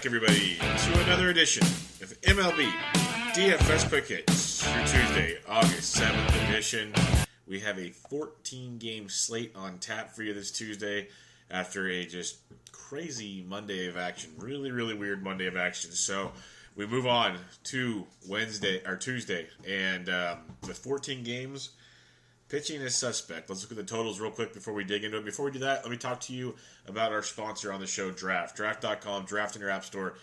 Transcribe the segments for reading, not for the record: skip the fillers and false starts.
back, everybody, to another edition of MLB DFS Quick Hits, your Tuesday, August 7th edition. We have a 14-game slate on tap for you this Tuesday after a just crazy Monday of action. Really, really weird Monday of action. So we move on to Tuesday, and with 14 games, pitching is suspect. Let's look at the totals real quick before we dig into it. Before we do that, let me talk to you about our sponsor on the show, Draft. Draft.com, draft in your app store.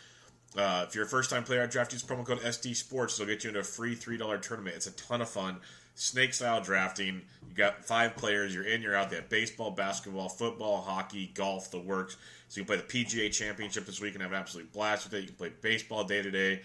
If you're a first-time player at Draft, use promo code SD Sports. It'll get you into a free $3 tournament. It's a ton of fun. Snake-style drafting. You got 5 players. You're in, you're out. They have baseball, basketball, football, hockey, golf, the works. So you can play the PGA Championship this week and have an absolute blast with it. You can play baseball day-to-day,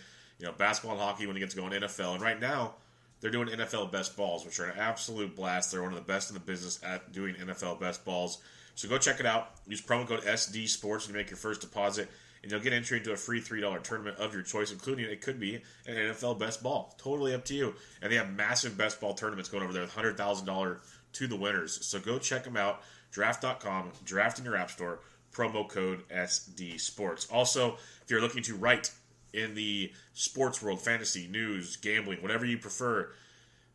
basketball and hockey when it gets going, NFL. And right now, they're doing NFL best balls, which are an absolute blast. They're one of the best in the business at doing NFL best balls. So go check it out. Use promo code SD Sports to make your first deposit, and you'll get entry into a free $3 tournament of your choice, including it could be an NFL best ball. Totally up to you. And they have massive best ball tournaments going over there with $100,000 to the winners. So go check them out. Draft.com, draft in your app store, promo code SD Sports. Also, if you're looking to write in the sports world, fantasy, news, gambling, whatever you prefer,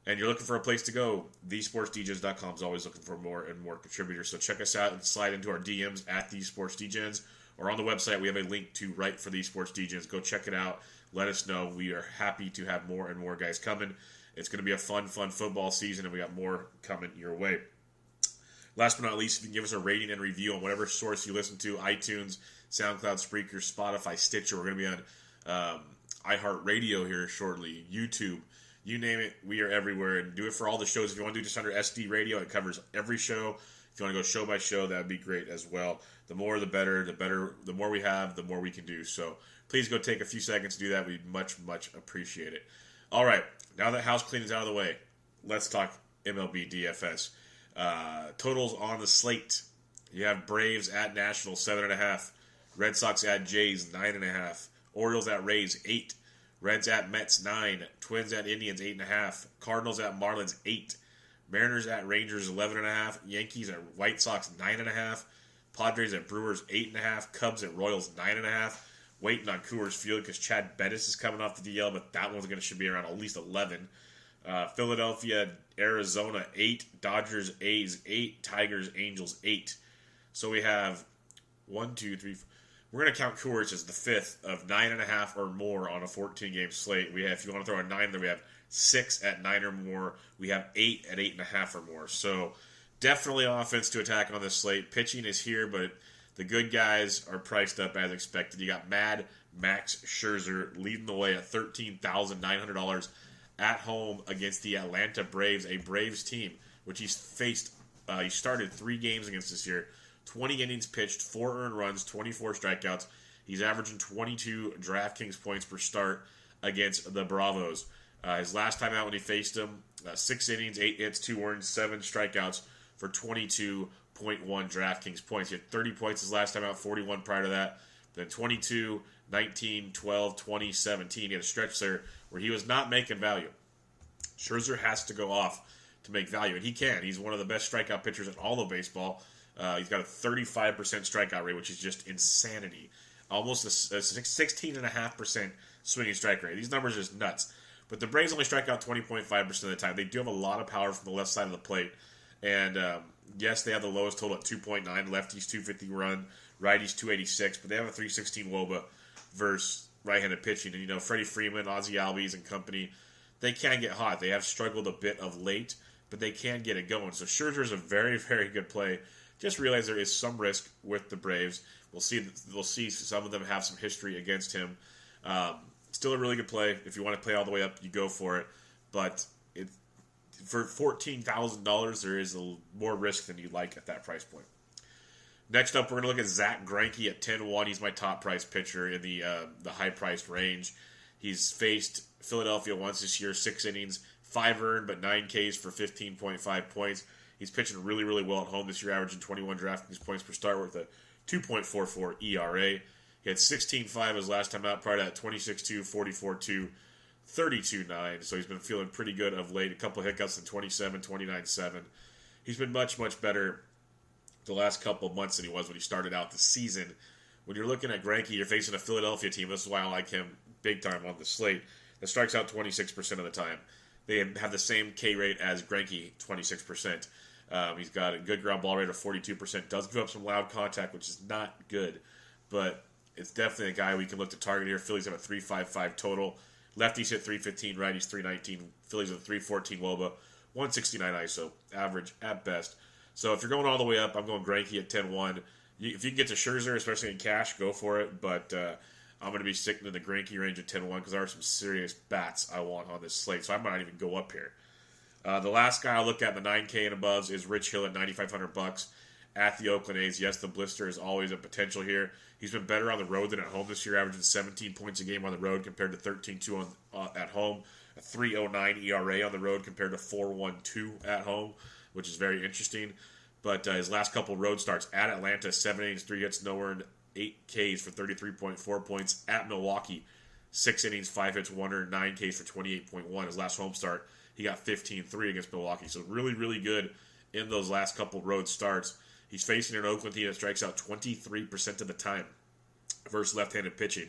and you're looking for a place to go, thesportsdgens.com is always looking for more and more contributors. So check us out and slide into our DMs at thesportsdgens, or on the website we have a link to write for the Sports DJs. Go check it out. Let us know. We are happy to have more and more guys coming. It's going to be a fun football season, and we got more coming your way. Last but not least, if you can give us a rating and review on whatever source you listen to, iTunes, SoundCloud, Spreaker, Spotify, Stitcher. We're going to be on iHeartRadio here shortly, YouTube. You name it, we are everywhere. And do it for all the shows. If you want to do just under SD Radio, it covers every show. If you want to go show by show, that would be great as well. The more, the better. The more we have, the more we can do. So please go take a few seconds to do that. We'd much appreciate it. All right, now that house cleaning is out of the way, let's talk MLB DFS. Totals on the slate. You have Braves at Nationals, 7.5. Red Sox at Jays, 9.5. Orioles at Rays, 8. Reds at Mets, 9. Twins at Indians, 8.5. Cardinals at Marlins, 8. Mariners at Rangers, 11.5. Yankees at White Sox, 9.5. Padres at Brewers, 8.5. Cubs at Royals, 9.5. Waiting on Coors Field because Chad Bettis is coming off the DL, but that one's should be around at least 11. Philadelphia, Arizona, 8. Dodgers, A's, 8. Tigers, Angels, 8. So we have 1, 2, 3, 4. We're going to count Coors as the 5th of 9.5 or more on a 14-game slate. We have, if you want to throw a 9 there, we have 6 at 9 or more. We have 8 at 8.5 or more. So definitely offense to attack on this slate. Pitching is here, but the good guys are priced up as expected. You got Mad Max Scherzer leading the way at $13,900 at home against the Atlanta Braves, a Braves team, which he's faced. He started 3 games against this year. 20 innings pitched, 4 earned runs, 24 strikeouts. He's averaging 22 DraftKings points per start against the Bravos. His last time out when he faced them, 6 innings, 8 hits, 2 earned, 7 strikeouts for 22.1 DraftKings points. He had 30 points his last time out, 41 prior to that. Then 22, 19, 12, 20, 17. He had a stretch there where he was not making value. Scherzer has to go off to make value, and he can. He's one of the best strikeout pitchers in all of baseball. He's got a 35% strikeout rate, which is just insanity. Almost a 16.5% swinging strike rate. These numbers are just nuts. But the Braves only strike out 20.5% of the time. They do have a lot of power from the left side of the plate. And yes, they have the lowest total at 2.9. Lefties 250 run, righties 286. But they have a 316 WOBA versus right-handed pitching. And Freddie Freeman, Ozzie Albies, and company, they can get hot. They have struggled a bit of late, but they can get it going. So Scherzer is a very, very good play. Just realize there is some risk with the Braves. We'll see some of them have some history against him. Still a really good play. If you want to play all the way up, you go for it. But for $14,000, there is more risk than you'd like at that price point. Next up, we're going to look at Zach Greinke at 10-1. He's my top price pitcher in the high-priced range. He's faced Philadelphia once this year, 6 innings, 5 earned, but 9 Ks for 15.5 points. He's pitching really, really well at home this year, averaging 21 DraftKings points per start with a 2.44 ERA. He had 16.5 his last time out, prior to that 26.2, 44.2, 32.9. So he's been feeling pretty good of late. A couple hiccups in 27, 29.7. He's been much, much better the last couple of months than he was when he started out the season. when you're looking at Greinke, you're facing a Philadelphia team. This is why I like him big time on the slate. That strikes out 26% of the time. They have the same K rate as Greinke, 26%. He's got a good ground ball rate of 42%. Does give up some loud contact, which is not good, but it's definitely a guy we can look to target here. Phillies have a 3.55 total. Lefties hit 315, righties 319. Phillies with a 314 WOBA, 169 ISO, average at best. So if you're going all the way up, I'm going Greinke at 10-1. If you can get to Scherzer, especially in cash, go for it. But I'm going to be sticking to the Greinke range at 10-1 because there are some serious bats I want on this slate. So I might not even go up here. The last guy I'll look at in the 9K and above is Rich Hill at $9,500 at the Oakland A's. Yes, the blister is always a potential here. He's been better on the road than at home this year, averaging 17 points a game on the road compared to 13.2 at home. A 3.09 ERA on the road compared to 4.12 at home, which is very interesting. But his last couple road starts at Atlanta, 7 innings, 3 hits, no earned, 8 Ks for 33.4 points. At Milwaukee, 6 innings, 5 hits, 109 Ks for 28.1. His last home start, he got 15-3 against Milwaukee. So really, really good in those last couple road starts. He's facing an Oakland team that strikes out 23% of the time versus left-handed pitching.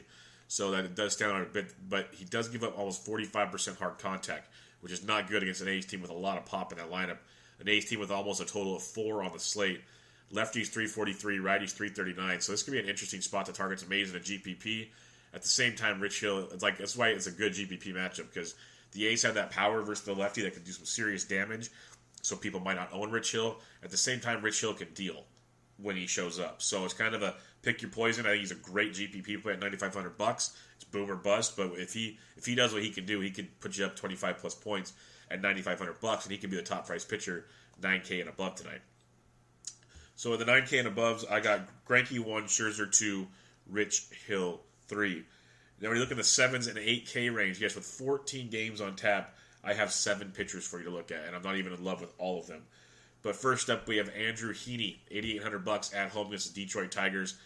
So that it does stand out a bit, but he does give up almost 45% hard contact, which is not good against an A's team with a lot of pop in that lineup. An A's team with almost a total of 4 on the slate. Lefties 343, righties 339. So this could be an interesting spot to target some A's in a GPP. At the same time, Rich Hill, that's why it's a good GPP matchup, because the A's have that power versus the lefty that can do some serious damage. So people might not own Rich Hill. At the same time, Rich Hill can deal when he shows up. So it's kind of a pick your poison. I think he's a great GPP play at $9,500. It's boom or bust. But if he does what he can do, he could put you up 25 plus points at $9,500, and he could be the top price pitcher 9K and above tonight. So in the 9K and above, I got Greinke 1, Scherzer 2, Rich Hill 3. Now when you look at the 7s and 8K range, yes, with 14 games on tap, I have 7 pitchers for you to look at, and I'm not even in love with all of them. But first up, we have Andrew Heaney, $8,800 at home against the Detroit Tigers.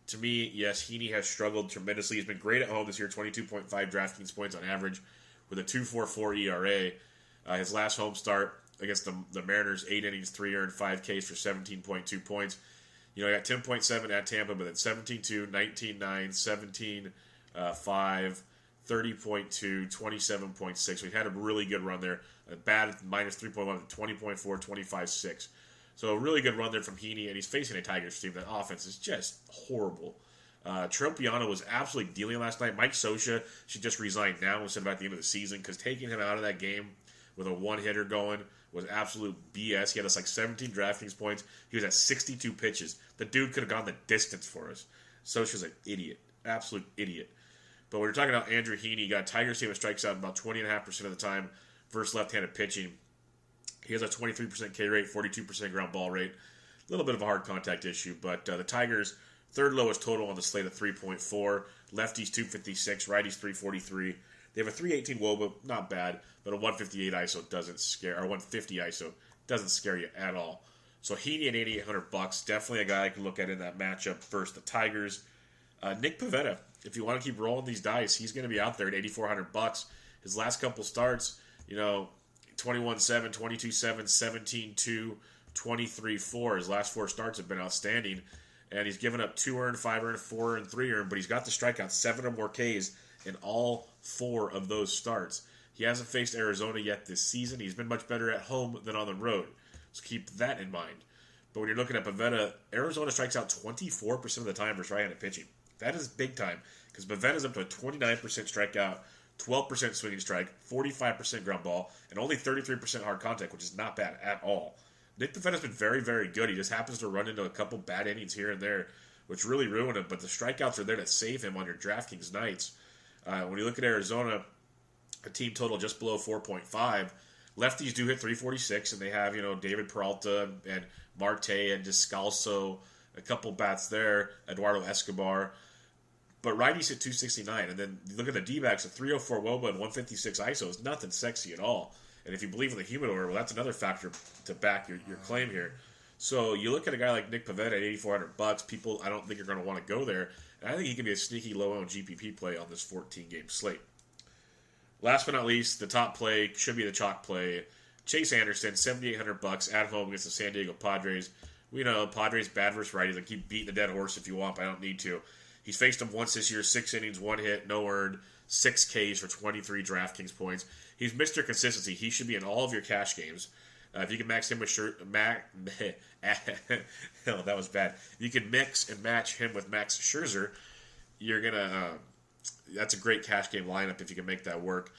To me, yes, Heaney has struggled tremendously. He's been great at home this year, 22.5 DraftKings points on average with a 2.44 ERA. His last home start against the Mariners, 8 innings, 3 earned, 5 Ks for 17.2 points. He got 10.7 at Tampa, but then 17.2, 19.9, 17.5, 30.2, 27.6. So he had a really good run there. Bad at minus 3.1, 20.4, 25.6. So a really good run there from Heaney, and he's facing a Tigers team. That offense is just horrible. Tropiano was absolutely dealing last night. Mike Scioscia should just resign now instead of at the end of the season, because taking him out of that game with a one-hitter going was absolute BS. He had us 17 DraftKings points. He was at 62 pitches. The dude could have gone the distance for us. Scioscia's an idiot. Absolute idiot. But when you're talking about Andrew Heaney, you got a Tigers team that strikes out about 20.5% of the time versus left-handed pitching. He has a 23% K rate, 42% ground ball rate. A little bit of a hard contact issue, but the Tigers, third lowest total on the slate of 3.4. Lefties 256, righties 343. They have a 318 WOBA, not bad, but a 158 ISO doesn't scare, or 150 ISO doesn't scare you at all. So Heaney at $8,800, definitely a guy I can look at in that matchup versus the Tigers. Nick Pivetta, if you want to keep rolling these dice, he's going to be out there at $8,400. His last couple starts, 21-7, 22-7, 17-2, 23-4. His last 4 starts have been outstanding. And he's given up 2 earned, 5 earned, 4 earned, 3 earned, but he's got the strikeout 7 or more Ks in all 4 of those starts. He hasn't faced Arizona yet this season. He's been much better at home than on the road. So keep that in mind. But when you're looking at Pivetta, Arizona strikes out 24% of the time versus right-handed pitching. That is big time, because Pivetta's up to a 29% strikeout, 12% swinging strike, 45% ground ball, and only 33% hard contact, which is not bad at all. Nick Pivetta's been very, very good. He just happens to run into a couple bad innings here and there, which really ruin him, but the strikeouts are there to save him on your DraftKings nights. When you look at Arizona, a team total just below 4.5, lefties do hit 346, and they have, David Peralta and Marte and Descalso, a couple bats there, Eduardo Escobar. But righties hit 269, and then you look at the D-backs, a 304 WOBA and 156 ISO is nothing sexy at all. And if you believe in the humidor, well, that's another factor to back your claim here. So you look at a guy like Nick Pivetta at $8,400. People, I don't think are going to want to go there. And I think he can be a sneaky low-owned GPP play on this 14-game slate. Last but not least, the top play should be the chalk play. Chase Anderson, $7,800 at home against the San Diego Padres. We know Padres bad versus righties. I keep beating the dead horse if you want, but I don't need to. He's faced him once this year, 6 innings, 1 hit, no earned, 6 Ks for 23 DraftKings points. He's Mr. Consistency. He should be in all of your cash games. If you can max him with hell, that was bad. You can mix and match him with Max Scherzer. You're gonna. That's a great cash game lineup if you can make that work.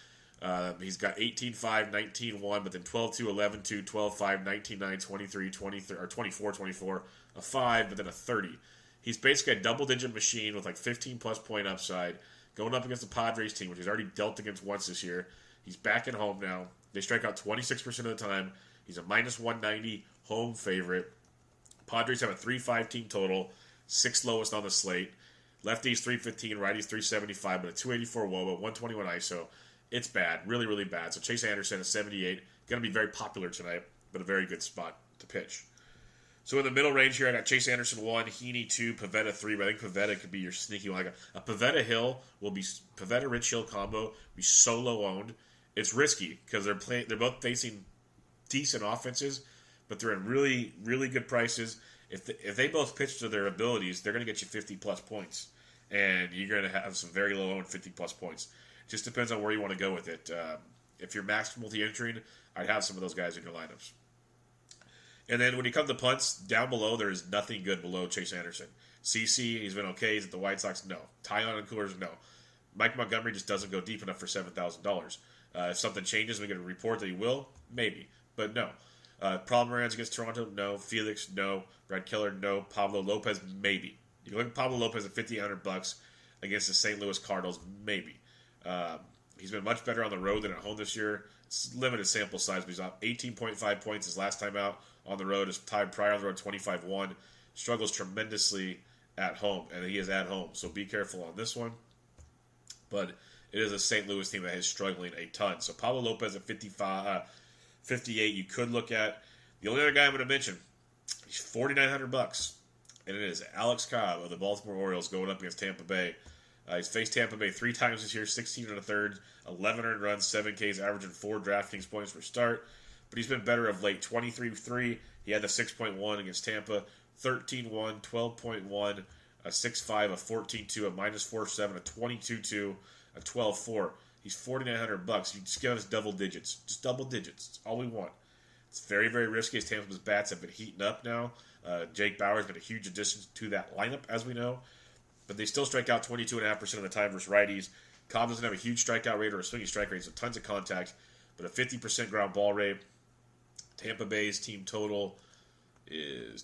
He's got 18-5, 19-1, but then 12-2, 11-2, 12-5, 19-9, 23, 23, or 24-24, a 5, but then a 30. He's basically a double-digit machine with like 15-plus point upside, going up against the Padres team, which he's already dealt against once this year. He's back at home now. They strike out 26% of the time. He's a minus 190 home favorite. Padres have a 3-5 team total, 6th lowest on the slate. Lefties 315, righties 375, but a 284 WOBA, 121 ISO. It's bad, really, really bad. So Chase Anderson at 78, going to be very popular tonight, but a very good spot to pitch. So in the middle range here, I got Chase Anderson 1, Heaney 2, Pivetta 3, but I think Pivetta could be your sneaky one. Like a Pivetta Hill will be Pivetta Rich Hill combo, be solo owned. It's risky because they're both facing decent offenses, but they're in really, really good prices. If they both pitch to their abilities, they're going to get you 50-plus points. And you're going to have some very low-owned 50-plus points. It just depends on where you want to go with it. If you're max multi-entering, I'd have some of those guys in your lineups. And then when you come to punts, down below, there is nothing good below Chase Anderson. CC, he's been okay. He's at the White Sox? No. Tyon and Coolers? No. Mike Montgomery just doesn't go deep enough for $7,000. If something changes, we get a report that he will, maybe. But no. Problem runs against Toronto? No. Felix? No. Brad Keller? No. Pablo Lopez? Maybe. You can look at Pablo Lopez at $5,800 against the St. Louis Cardinals? Maybe. He's been much better on the road than at home this year. It's limited sample size, but he's up 18.5 points his last time out on the road. His time prior on the road, 25-1. Struggles tremendously at home, and he is at home, so be careful on this one. But it is a St. Louis team that is struggling a ton. So Pablo Lopez at 58, you could look at. The only other guy I'm going to mention, he's $4,900, and it is Alex Cobb of the Baltimore Orioles going up against Tampa Bay. He's faced Tampa Bay 3 times this year, 16 1/3, 11 earned runs, 7 Ks, averaging 4 DraftKings points per start. But he's been better of late. 23-3, he had the 6.1 against Tampa, 13-1, 12.1, a 6.5, a 14.2, a minus 4.7, a 22.2, a 12.4. He's $4,900. You just give us double digits. Just double digits. That's all we want. It's very, very risky as Tampa's bats have been heating up now. Jake Bauer's been a huge addition to that lineup, as we know. But they still strike out 22.5% of the time versus righties. Cobb doesn't have a huge strikeout rate or a swinging strike rate, so tons of contact, but a 50% ground ball rate. Tampa Bay's team total is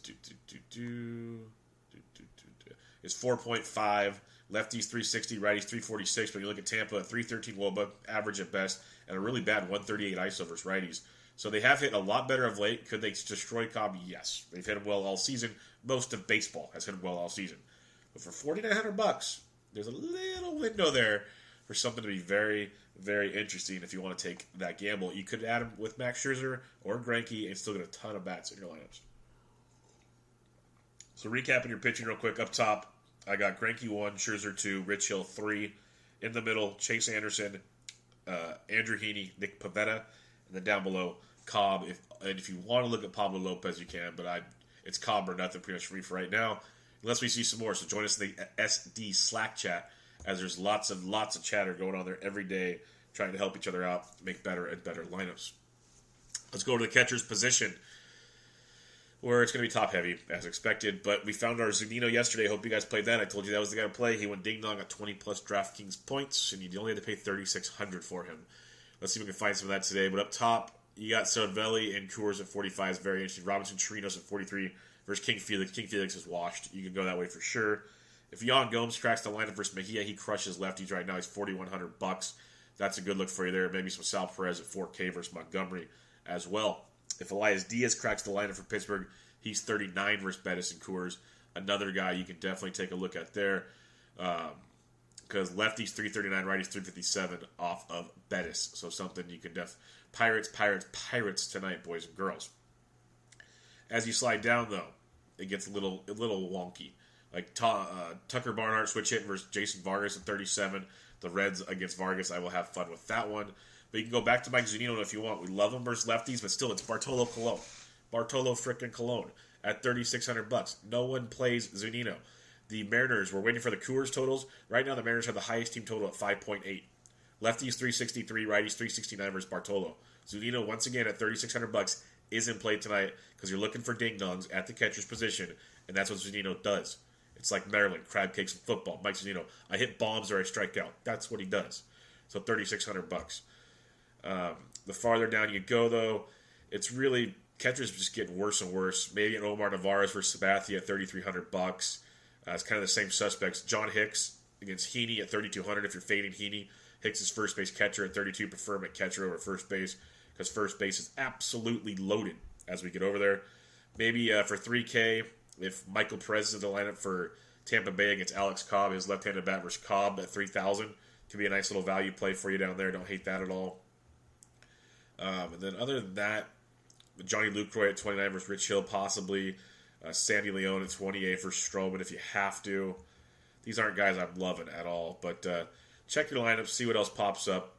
4.5. Lefties 360, righties 346. But you look at Tampa, 313 WOBA, average at best, and a really bad 138 ISO versus righties. So they have hit a lot better of late. Could they destroy Cobb? Yes. They've hit him well all season. Most of baseball has hit him well all season. But for $4,900, there's a little window there for something to be very, very interesting if you want to take that gamble. You could add him with Max Scherzer or Greinke and still get a ton of bats in your lineups. So recapping your pitching real quick. Up top, I got Greinke 1, Scherzer 2, Rich Hill 3. In the middle, Chase Anderson, Andrew Heaney, Nick Pivetta. And then down below, Cobb. If you want to look at Pablo Lopez, you can. But it's Cobb or nothing pretty much for me for right now. Unless we see some more. So join us in the SD Slack chat, as there's lots of chatter going on there every day, trying to help each other out, make better and better lineups. Let's go to the catcher's position, where it's going to be top heavy, as expected. But we found our Zunino yesterday. Hope you guys played that. I told you that was the guy to play. He went ding-dong at 20-plus DraftKings points, and you only had to pay $3,600 for him. Let's see if we can find some of that today. But up top, you got Cervelli and Coors at 45. It's very interesting. Robinson Chirinos at 43 versus King Felix. King Felix is washed. You can go that way for sure. If Yan Gomes cracks the lineup versus Mejia, he crushes lefties right now. He's $4,100. That's a good look for you there. Maybe some Sal Perez at 4K versus Montgomery as well. If Elias Diaz cracks the lineup for Pittsburgh, he's 39 versus Bettis and Coors. Another guy you can definitely take a look at there. Because lefties 339, righties 357 off of Bettis. So something you can Pirates tonight, boys and girls. As you slide down, though, it gets a little wonky. Like Tucker Barnhart switch hitting versus Jason Vargas at 37. The Reds against Vargas, I will have fun with that one. But you can go back to Mike Zunino if you want. We love him versus lefties, but still, it's Bartolo Colon. Bartolo frickin' Colon. at $3,600. No one plays Zunino. The Mariners, we're waiting for the Coors totals. Right now, the Mariners have the highest team total at 5.8. Lefties 363, righties 369 versus Bartolo. Zunino, once again, at $3,600, is in play tonight because you're looking for ding-dongs at the catcher's position, and that's what Zunino does. It's like Maryland, crab cakes and football. Mike Zunino, I hit bombs or I strike out. That's what he does. So $3,600. The farther down you go, though, it's really catchers just getting worse and worse. Maybe an Omar Narvaez versus Sabathia at $3,300. It's kind of the same suspects. John Hicks against Heaney at $3,200 if you're fading Heaney. Hicks is first base catcher at $32. Prefer him at catcher over first base because first base is absolutely loaded as we get over there. Maybe for $3K, if Michael Perez is in the lineup for Tampa Bay against Alex Cobb, his left-handed bat versus Cobb at $3,000 could be a nice little value play for you down there. Don't hate that at all. And then other than that, Johnny Lucroy at $29 versus Rich Hill possibly. Sandy Leone at $28 for Stroman if you have to. These aren't guys I'm loving at all, but check your lineup, see what else pops up.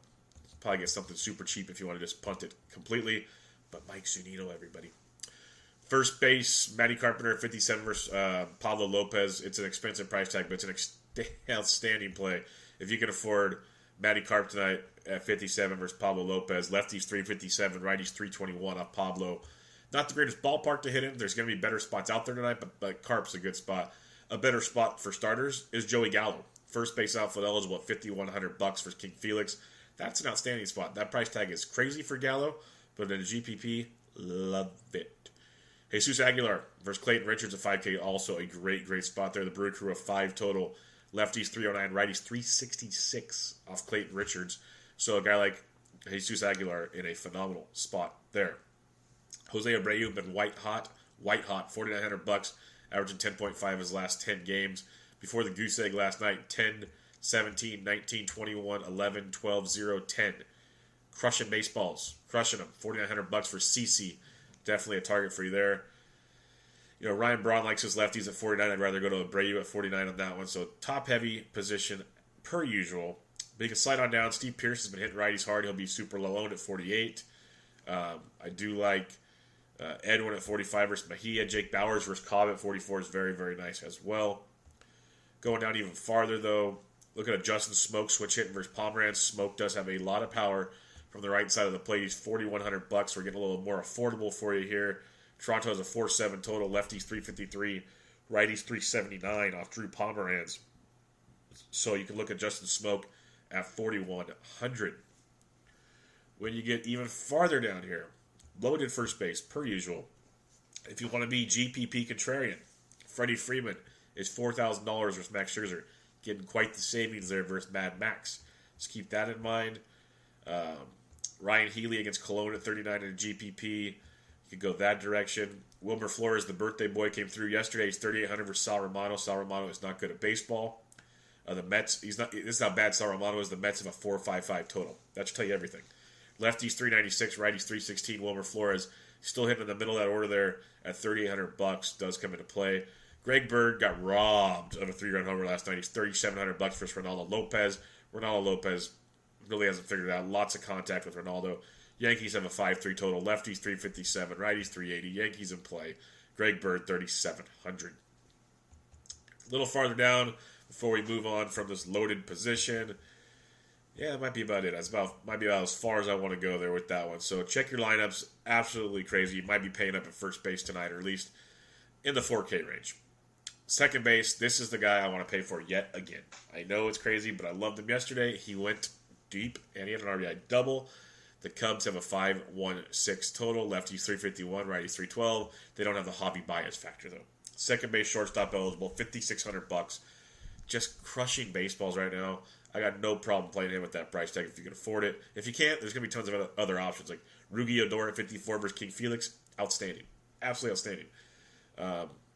Probably get something super cheap if you want to just punt it completely. But Mike Zunino, everybody. First base, Matty Carpenter at $57 versus Pablo Lopez. It's an expensive price tag, but it's an outstanding play. If you can afford Matty Carp tonight at $57 versus Pablo Lopez, lefties $357, righties $321 off Pablo. Not the greatest ballpark to hit in. There's going to be better spots out there tonight, but Carp's a good spot. A better spot for starters is Joey Gallo. First base outfield eligible at $5,100 for King Felix. That's an outstanding spot. That price tag is crazy for Gallo, but in a GPP, love it. Jesus Aguilar versus Clayton Richards at $5K, also a great spot there. The Brew Crew of 5 total. Lefties $309, righties $366 off Clayton Richards. So a guy like Jesus Aguilar in a phenomenal spot there. Jose Abreu been white hot, $4,900, averaging 10.5 his last 10 games. Before the goose egg last night, 10, 17, 19, 21, 11, 12, 0, 10. Crushing baseballs, crushing them. $4,900 for CC. Definitely a target for you there. You know, Ryan Braun likes his lefties at 49. I'd rather go to Abreu at 49 on that one. So top-heavy position per usual. But you can slide on down. Steve Pearce has been hitting righties hard. He'll be super low owned at 48. I do like Edwin at 45 versus Mejia. Jake Bowers versus Cobb at 44 is very nice as well. Going down even farther, though, look at a Justin Smoke switch hitting versus Pomeranz. Smoke does have a lot of power from the right side of the plate. He's $4,100. We're getting a little more affordable for you here. Toronto has a 4-7 total. Lefties $353, righties $379 off Drew Pomeranz. So you can look at Justin Smoke at $4,100. When you get even farther down here, loaded first base per usual. If you want to be GPP contrarian, Freddie Freeman is $4,000 versus Max Scherzer, getting quite the savings there versus Mad Max. Just keep that in mind. Ryan Healy against Cologne at 39 in GPP. You could go that direction. Wilmer Flores, the birthday boy, came through yesterday. He's $3,800 versus Sal Romano. Sal Romano is not good at baseball. The Mets, this is how bad Sal Romano is. The Mets have a 4.55 total. That should tell you everything. Lefties $396, righties $316. Wilmer Flores still hitting in the middle of that order there at $3,800. Does come into play. Greg Bird got robbed of a 3-run homer last night. He's $3,700 versus Ronaldo Lopez. Ronaldo Lopez really hasn't figured it out. Lots of contact with Ronaldo. Yankees have a 5-3 total. Lefties $357, righties $380. Yankees in play. Greg Bird $3,700. A little farther down before we move on from this loaded position. Yeah, that might be about it. Might be about as far as I want to go there with that one. So check your lineups. Absolutely crazy. You might be paying up at first base tonight, or at least in the 4K range. Second base, this is the guy I want to pay for yet again. I know it's crazy, but I loved him yesterday. He went deep, and he had an RBI double. The Cubs have a 5-1-6 total. Lefties $351, righties $312. They don't have the hobby bias factor, though. Second base, shortstop eligible, $5,600. Just crushing baseballs right now. I got no problem playing him with that price tag if you can afford it. If you can't, there's going to be tons of other options, like Rugi Odor at 54 versus King Felix. Outstanding. Absolutely outstanding.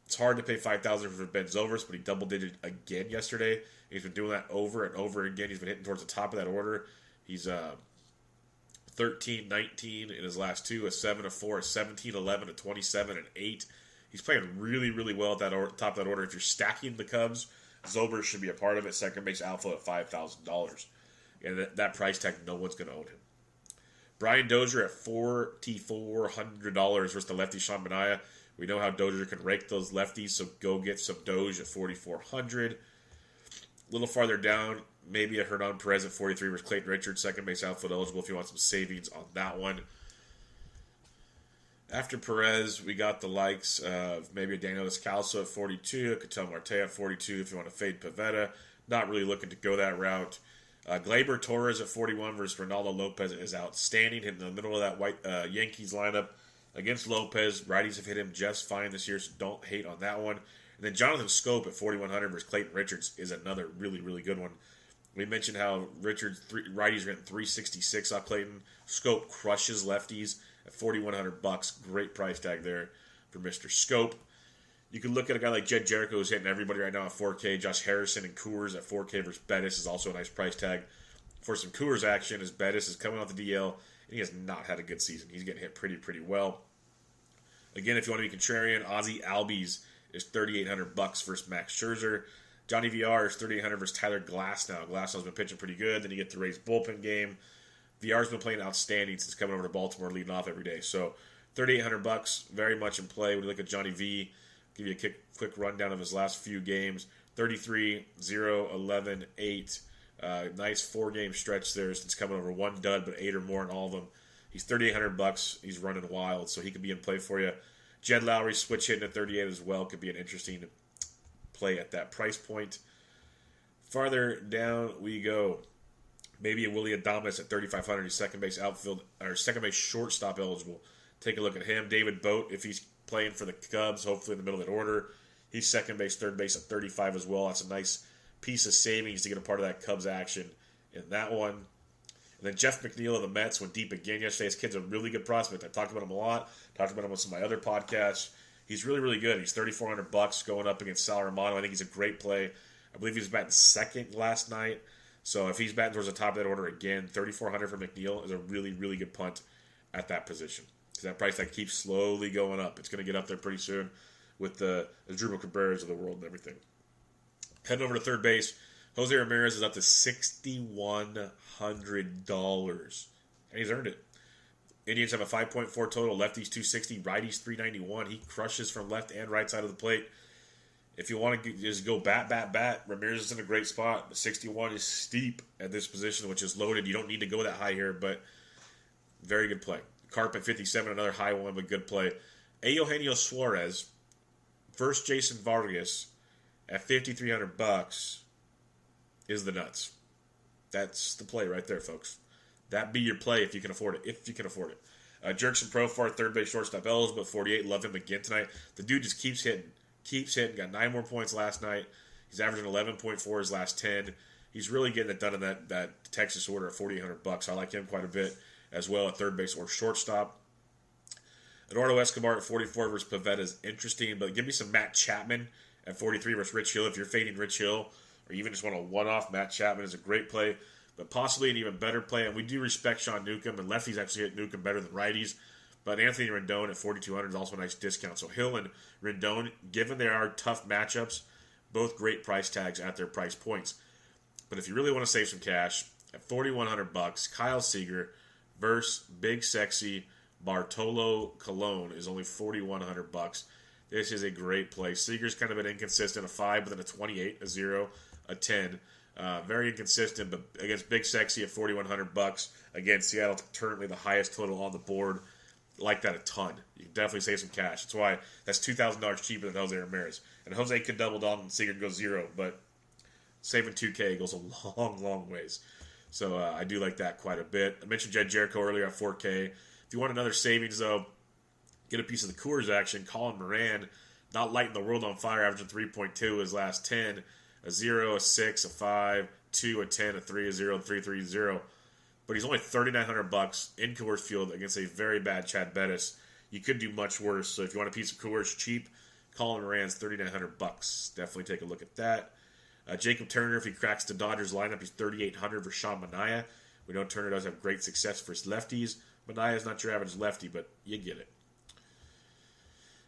It's hard to pay $5,000 for Ben Zobrist, but he double-digit again yesterday. He's been doing that over and over again. He's been hitting towards the top of that order. He's 13, 19 in his last two, a 7, a 4, a 17, 11, a 27, and 8. He's playing really well at that top of that order. If you're stacking the Cubs, Zobrist should be a part of it. Second base outfield at $5,000. And that price tag, no one's going to own him. Brian Dozier at $4,400 versus the lefty Sean Manaea. We know how Dozier can rake those lefties, so go get some Doge at 4,400. A little farther down, maybe a Hernan Perez at 43 versus Clayton Richards, second base outfield eligible if you want some savings on that one. After Perez, we got the likes of maybe a Daniel Descalso at 42, a Ketel Marte at 42 if you want to fade Pivetta. Not really looking to go that route. Gleyber Torres at 41 versus Ronaldo Lopez is outstanding. Hit in the middle of that white Yankees lineup against Lopez. Righties have hit him just fine this year, so don't hate on that one. And then Jonathan Scope at 4,100 versus Clayton Richards is another really, really good one. We mentioned how Richards righties are getting 366 off Clayton. Scope crushes lefties at $4,100. Great price tag there for Mr. Scope. You can look at a guy like Jed Jericho who's hitting everybody right now at 4K. Josh Harrison and Coors at 4K versus Bettis is also a nice price tag. For some Coors action, as Bettis is coming off the DL, and he has not had a good season. He's getting hit pretty well. Again, if you want to be contrarian, Ozzie Albies is $3,800 versus Max Scherzer. Johnny VR is $3,800 versus Tyler Glasnow. Glasnow's been pitching pretty good. Then you get the Rays bullpen game. VR's been playing outstanding since coming over to Baltimore, leading off every day. So $3,800, very much in play. When you look at Johnny V, give you a quick rundown of his last few games. 33, 0, 11, 8. Nice 4-game stretch there since coming over. 1 dud, but 8 or more in all of them. He's $3,800. He's running wild, so he could be in play for you. Jed Lowry switch hitting at 38 as well. Could be an interesting play at that price point. Farther down we go. Maybe a Willie Adames at 3,500. He's second base outfield or second base shortstop eligible. Take a look at him. David Boat, if he's playing for the Cubs, hopefully in the middle of that order. He's second base, third base at 35 as well. That's a nice piece of savings to get a part of that Cubs action in that one. And then Jeff McNeil of the Mets went deep again yesterday. This kid's a really good prospect. I talked about him a lot. Talked about him on some of my other podcasts. He's really, really good. He's $3,400 going up against Sal Romano. I think he's a great play. I believe he was batting second last night. So if he's batting towards the top of that order again, $3,400 for McNeil is a really, really good punt at that position. Because that price tag keeps slowly going up. It's going to get up there pretty soon with the Drupal Cabreras of the world and everything. Heading over to third base, Jose Ramirez is up to $6,100. And he's earned it. Indians have a 5.4 total. Lefties 260, righties 391. He crushes from left and right side of the plate. If you want to just go bat, Ramirez is in a great spot. The 61 is steep at this position, which is loaded. You don't need to go that high here, but very good play. Carp at 57, another high one, but good play. Eugenio Suarez, first Jason Vargas at $5,300 is the nuts. That's the play right there, folks. That be your play if you can afford it. Jerkson Profar, third base shortstop eligible, 48. Love him again tonight. The dude just keeps hitting. Got 9 more points last night. He's averaging 11.4 his last 10. He's really getting it done in that Texas order at $4,800. I like him quite a bit as well at third base or shortstop. Eduardo Escobar at 44 versus Pivetta is interesting, but give me some Matt Chapman at 43 versus Rich Hill. If you're fading Rich Hill or even just want a one-off, Matt Chapman is a great play, but possibly an even better play. And we do respect Sean Newcomb, and lefties actually hit Newcomb better than righties. But Anthony Rendon at 4,200 is also a nice discount. So Hill and Rendon, given they are tough matchups, both great price tags at their price points. But if you really want to save some cash, at $4,100, Kyle Seager versus Big Sexy Bartolo Colon is only $4,100. This is a great play. Seager's kind of been inconsistent, a 5, but then a 28, a 0, a 10. Very inconsistent, but against Big Sexy at $4,100. Again, Seattle currently the highest total on the board. Like that a ton. You can definitely save some cash. That's why that's $2,000 cheaper than Jose Ramirez. And Jose could double down and Seager goes 0, but saving $2K goes a long ways. So I do like that quite a bit. I mentioned Jed Jericho earlier at $4K. If you want another savings, though, get a piece of the Coors action. Colin Moran, not lighting the world on fire, averaging 3.2 his last 10. A 0, a 6, a 5, 2, a 10, a 3, a 0, 3, 3, 0. But he's only $3,900 in Coors Field against a very bad Chad Bettis. You could do much worse. So if you want a piece of Coors cheap, Colin Moran's $3,900. Definitely take a look at that. Jacob Turner, if he cracks the Dodgers lineup, he's $3,800 for Sean Manaea. We know Turner does have great success for his lefties. Manaea's not your average lefty, but you get it.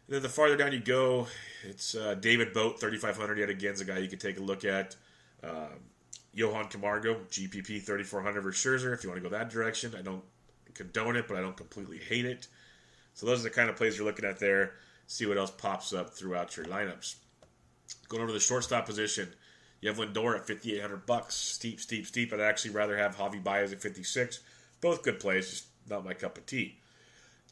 And then the farther down you go, it's David Boat, $3,500 yet again is a guy you could take a look at. Johan Camargo, GPP, $3,400 versus Scherzer. If you want to go that direction, I don't condone it, but I don't completely hate it. So those are the kind of plays you're looking at there. see what else pops up throughout your lineups. Going over to the shortstop position, you have Lindor at $5,800. Steep. I'd actually rather have Javi Baez at 56. Both good plays, just not my cup of tea.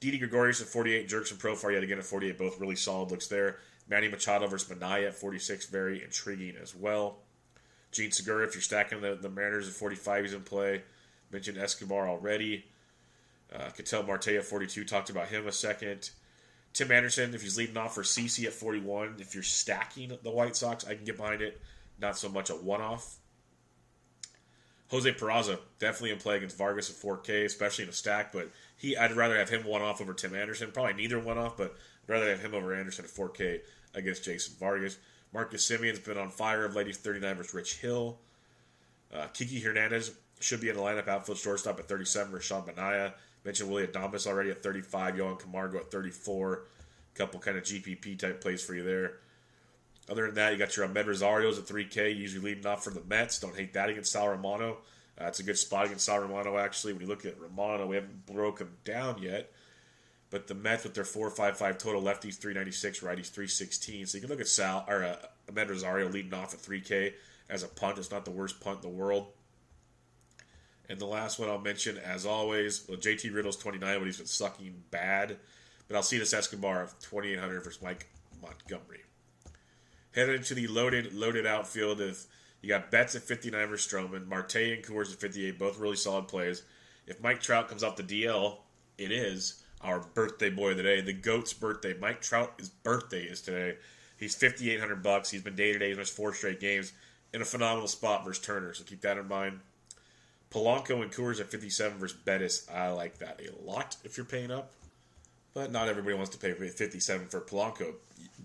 Didi Gregorius at 48. Jurickson Profar yet again at 48. Both really solid looks there. Manny Machado versus Minaya at 46. Very intriguing as well. Gene Segura, if you're stacking the Mariners at 45, he's in play. Mentioned Escobar already. Ketel Marte at 42. Talked about him a second. Tim Anderson, if he's leading off for CC at 41. If you're stacking the White Sox, I can get behind it. Not so much a one-off. Jose Peraza, definitely in play against Vargas at 4K, especially in a stack, but I'd rather have him one-off over Tim Anderson. Probably neither one-off, but I'd rather have him over Anderson at 4K against Jason Vargas. Marcus Simeon's been on fire of late. He's 39 versus Rich Hill. Kiki Hernandez should be in the lineup, outfield shortstop at 37 versus Sean Minaya. Mentioned Willie Adames already at 35. Yohan Camargo at 34. A couple kind of GPP type plays for you there. Other than that, you got your Ahmed Rosarios at 3K, usually leading off for the Mets. Don't hate that against Sal Romano. It's a good spot against Sal Romano, actually. When you look at Romano, we haven't broke him down yet. But the Mets with their 4.55 total, lefties 396, righties 316. So you can look at Ahmed Rosario leading off at 3K as a punt. It's not the worst punt in the world. And the last one I'll mention, as always, JT Riddle's 29, but he's been sucking bad. But I'll see this Escobar of 2,800 versus Mike Montgomery. Headed into the loaded outfield, if you got Betts at 59 versus Stroman, Marte and Coors at 58, both really solid plays. If Mike Trout comes off the DL, it is our birthday boy of the day, the GOAT's birthday. Mike Trout's birthday is today. He's $5,800. He's been day-to-day. He's missed 4 straight games in a phenomenal spot versus Turner, so keep that in mind. Polanco and Coors at 57 versus Bettis. I like that a lot if you're paying up. But not everybody wants to pay 57 for Polanco.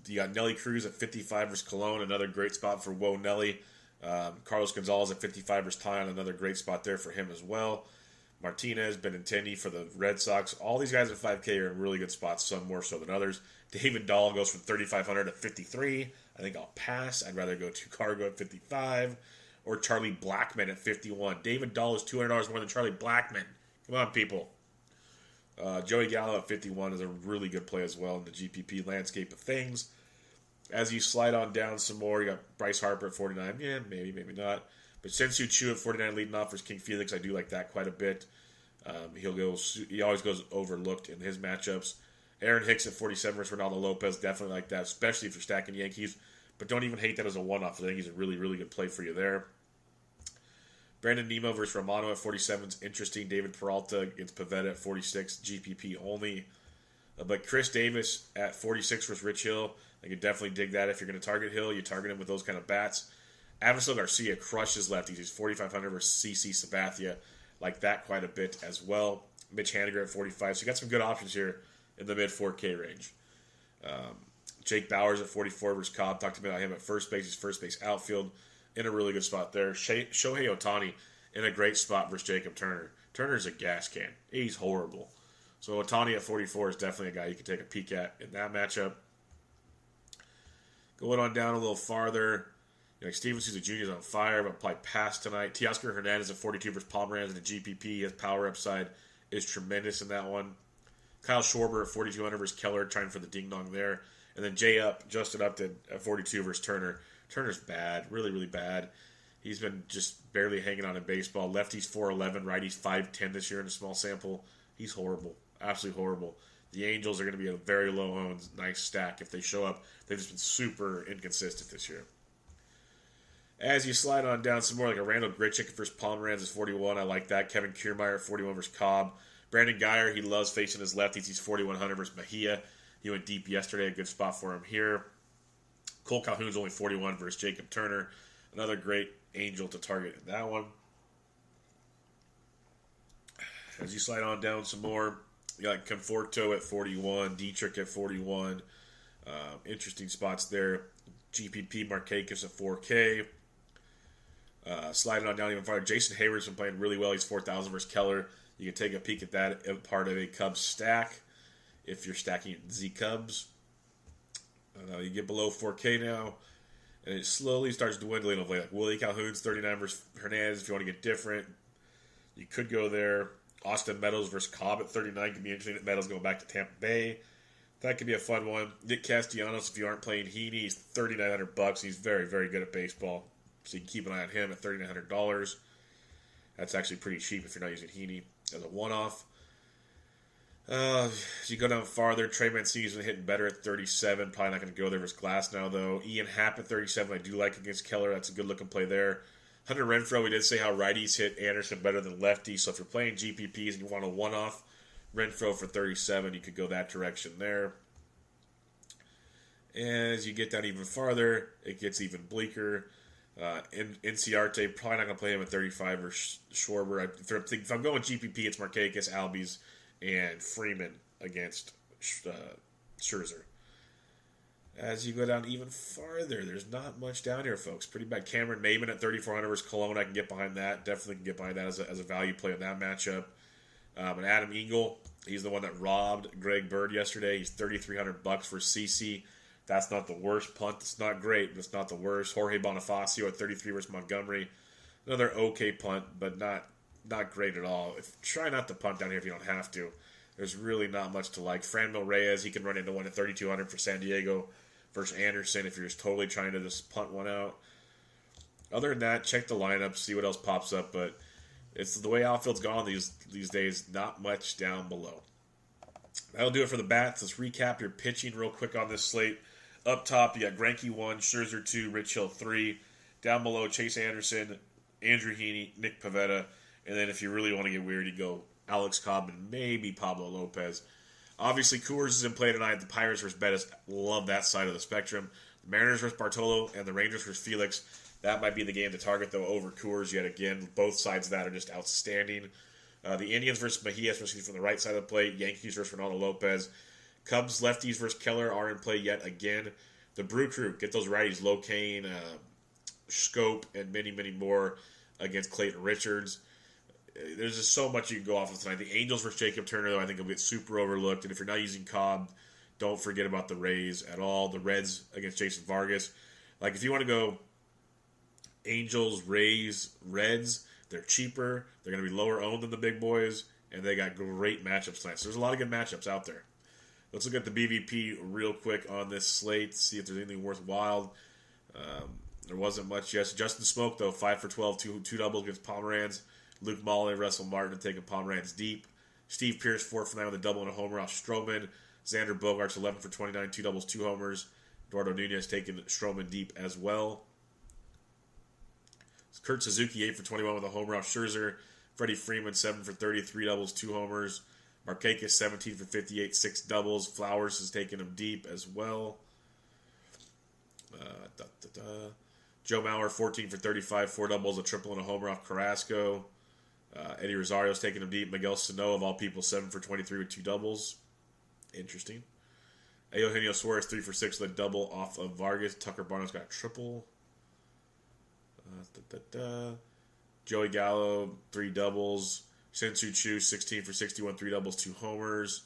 You got Nelly Cruz at 55 versus Colon, another great spot for Whoa Nelly. Carlos Gonzalez at 55 versus Tyon, another great spot there for him as well. Martinez, Benintendi for the Red Sox. All these guys at 5K are in really good spots, some more so than others. David Dahl goes from 3,500 to 53. I think I'll pass. I'd rather go to Cargo at 55 or Charlie Blackmon at 51. David Dahl is $200 more than Charlie Blackmon. Come on, people. Joey Gallo at 51 is a really good play as well in the GPP landscape of things. As you slide on down some more, you got Bryce Harper at 49. Yeah, maybe not. But Sensu Chu at 49 leading off versus King Felix, I do like that quite a bit. He always goes overlooked in his matchups. Aaron Hicks at 47 versus Ronaldo Lopez, definitely like that, especially if you're stacking Yankees. But don't even hate that as a one-off. I think he's a really, really good play for you there. Brandon Nimmo versus Romano at 47 is interesting. David Peralta against Pavetta at 46, GPP only. But Chris Davis at 46 versus Rich Hill, I could definitely dig that. If you're going to target Hill, you target him with those kind of bats. Avisel Garcia crushes lefties. He's 4,500 versus CC Sabathia. Like that quite a bit as well. Mitch Haniger at 45. So you got some good options here in the mid 4K range. Jake Bowers at 44 versus Cobb. Talked about him at first base. He's first base outfield. In a really good spot there. Shohei Ohtani in a great spot versus Jacob Turner. Turner's a gas can. He's horrible. So Ohtani at 44 is definitely a guy you can take a peek at in that matchup. Going on down a little farther, Steven Souza Jr. is on fire, but probably pass tonight. Teoscar Hernandez at 42 versus Pomeranz in the GPP. His power upside is tremendous in that one. Kyle Schwarber at 4,200 versus Keller, trying for the ding-dong there. And then Justin Upton at 42 versus Turner. Turner's bad, really, really bad. He's been just barely hanging on in baseball. Lefties 4'11", righties 5'10" this year in a small sample. He's horrible, absolutely horrible. The Angels are going to be a very low-owned, nice stack if they show up. They've just been super inconsistent this year. As you slide on down some more, like a Randall Grichuk versus Pomeranz is 41. I like that. Kevin Kiermaier at 41 versus Cobb. Brandon Guyer, he loves facing his lefties. He's 4,100 versus Mejia. He went deep yesterday. A good spot for him here. Cole Calhoun's only 41 versus Jacob Turner. Another great Angel to target in that one. As you slide on down some more, you got Conforto at 41, Dietrich at 41. Interesting spots there. GPP Markakis at 4K. Sliding on down even farther, Jason Hayward's been playing really well. He's 4,000 versus Keller. You can take a peek at that as part of a Cubs stack if you're stacking Z Cubs. You get below 4K now, and it slowly starts dwindling of late. Like Willie Calhoun's 39 versus Hernandez. If you want to get different, you could go there. Austin Meadows versus Cobb at 39 could be interesting. Meadows going back to Tampa Bay. That could be a fun one. Nick Castellanos, if you aren't playing Heaney, he's $3,900. He's very, very good at baseball. So you can keep an eye on him at $3,900. That's actually pretty cheap if you're not using Heaney as a one-off. As you go down farther, Trey Mancini's been hitting better at 37. Probably not going to go there versus Glass now, though. Ian Happ at 37, I do like against Keller. That's a good-looking play there. Hunter Renfroe, we did say how righties hit Anderson better than lefties. So if you're playing GPPs and you want a one-off, Renfroe for 37, you could go that direction there. As you get down even farther, it gets even bleaker. Inciarte, probably not going to play him at 35 or Schwarber. If I'm going GPP, it's Markakis, Albies, and Freeman against Scherzer. As you go down even farther, there's not much down here, folks. Pretty bad. Cameron Maybin at 3,400 versus Cologne. I can get behind that. Definitely can get behind that as a value play in that matchup. And Adam Engel, he's the one that robbed Greg Bird yesterday. He's $3,300 for CC. That's not the worst punt. It's not great, but it's not the worst. Jorge Bonifacio at 33 versus Montgomery. Another okay punt, but not great at all. Try not to punt down here if you don't have to. There's really not much to like. Franmil Reyes, he can run into one at 3,200 for San Diego versus Anderson if you're just totally trying to just punt one out. Other than that, check the lineup, see what else pops up, but it's the way outfield's gone these days, not much down below. That'll do it for the bats. Let's recap your pitching real quick on this slate. Up top, you got Greinke 1, Scherzer 2, Rich Hill 3. Down below, Chase Anderson, Andrew Heaney, Nick Pivetta. And then if you really want to get weird, you go Alex Cobb and maybe Pablo Lopez. Obviously, Coors is in play tonight. The Pirates versus Bettis. Love that side of the spectrum. The Mariners versus Bartolo and the Rangers versus Felix. That might be the game to target, though, over Coors yet again. Both sides of that are just outstanding. The Indians versus Mejia, especially from the right side of the plate. Yankees versus Ronaldo Lopez. Cubs lefties versus Keller are in play yet again. The Brew Crew, get those righties. Locane, Scope, and many, many more against Clayton Richards. There's just so much you can go off of tonight. The Angels versus Jacob Turner, though, I think will get super overlooked. And if you're not using Cobb, don't forget about the Rays at all. The Reds against Jason Vargas. Like, if you want to go Angels, Rays, Reds, they're cheaper. They're going to be lower owned than the big boys. And they got great matchups tonight. So there's a lot of good matchups out there. Let's look at the BVP real quick on this slate, see if there's anything worthwhile. There wasn't much. Yes, Justin Smoke, though, 5 for 12, two doubles against Pomeranz. Luke Molly, Russell Martin taking Pomeranz deep. Steve Pierce, 4 for 9 with a double and a homer off Stroman. Xander Bogaerts, 11 for 29, 2 doubles, 2 homers. Eduardo Nunez taking Stroman deep as well. Kurt Suzuki, 8 for 21 with a homer off Scherzer. Freddie Freeman, 7 for 30, 3 doubles, 2 homers. Markakis, 17 for 58, 6 doubles. Flowers is taking him deep as well. Joe Mauer, 14 for 35, 4 doubles, a triple, and a homer off Carrasco. Eddie Rosario's taking him deep. Miguel Sano, of all people, 7 for 23 with 2 doubles. Interesting. Eugenio Suarez, 3 for 6 with a double off of Vargas. Tucker Barnum's got a triple. Joey Gallo, 3 doubles. Sensu Chu, 16 for 61, 3 doubles, 2 homers.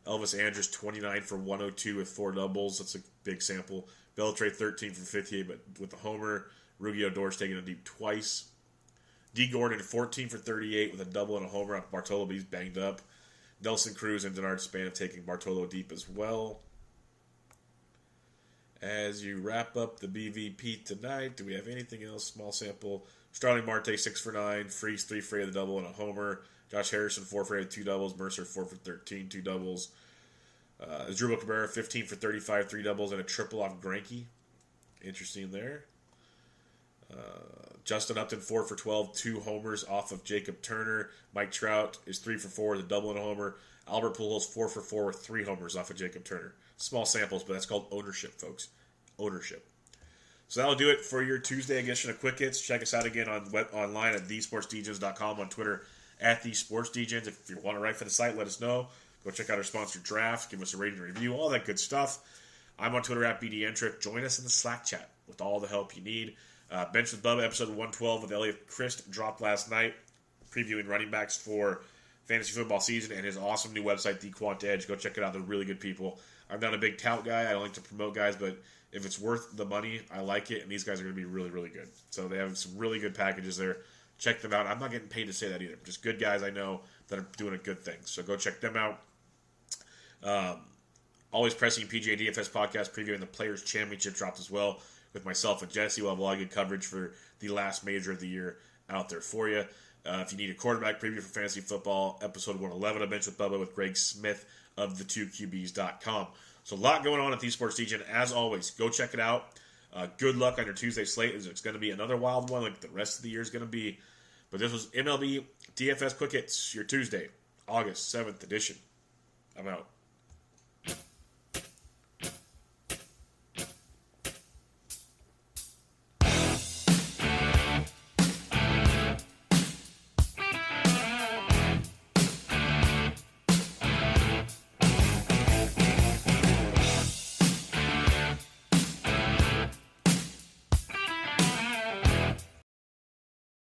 Elvis Andrus, 29 for 102 with 4 doubles. That's a big sample. Beltre, 13 for 58 but with a homer. Rugi Odor's taking a deep twice. D. Gordon, 14 for 38 with a double and a homer off Bartolo, but he's banged up. Nelson Cruz and Denard Span have taken Bartolo deep as well. As you wrap up the BVP tonight, do we have anything else? Small sample. Starling Marte, 6 for 9. Freeze, 3 for 8 with a double and a homer. Josh Harrison, 4 for 8 with 2 doubles. Mercer, 4 for 13, 2 doubles. Asdrubal Cabrera, 15 for 35, 3 doubles, and a triple off Greinke. Interesting there. Justin Upton, 4 for 12, 2 homers off of Jacob Turner. Mike Trout is 3 for 4 with a double and a homer. Albert Pujols, 4 for 4 with 3 homers off of Jacob Turner. Small samples, but that's called ownership, folks. Ownership. So that'll do it for your Tuesday edition of Quick Hits. Check us out again online at thesportsdgens.com, on Twitter at thesportsdgens. If you want to write for the site, let us know. Go check out our sponsored draft. Give us a rating and review, all that good stuff. I'm on Twitter at BDentric. Join us in the Slack chat with all the help you need. Bench with Bubba, episode 112 with Elliot Christ dropped last night, previewing running backs for fantasy football season and his awesome new website, The Quant Edge. Go check it out. They're really good people. I'm not a big tout guy. I don't like to promote guys, but if it's worth the money, I like it, and these guys are going to be really, really good. So they have some really good packages there. Check them out. I'm not getting paid to say that either. Just good guys I know that are doing a good thing. So go check them out. Always Pressing PGA DFS podcast previewing the Players' Championship drops as well with myself and Jesse. We'll have a lot of good coverage for the last major of the year out there for you. If you need a quarterback preview for fantasy football, episode 111 of Bench with Bubba with Greg Smith of the2QBs.com. So a lot going on at the Sports Legion. As always, go check it out. Good luck on your Tuesday slate. It's going to be another wild one like the rest of the year is going to be. But this was MLB DFS Quick Hits, your Tuesday, August 7th edition. I'm out.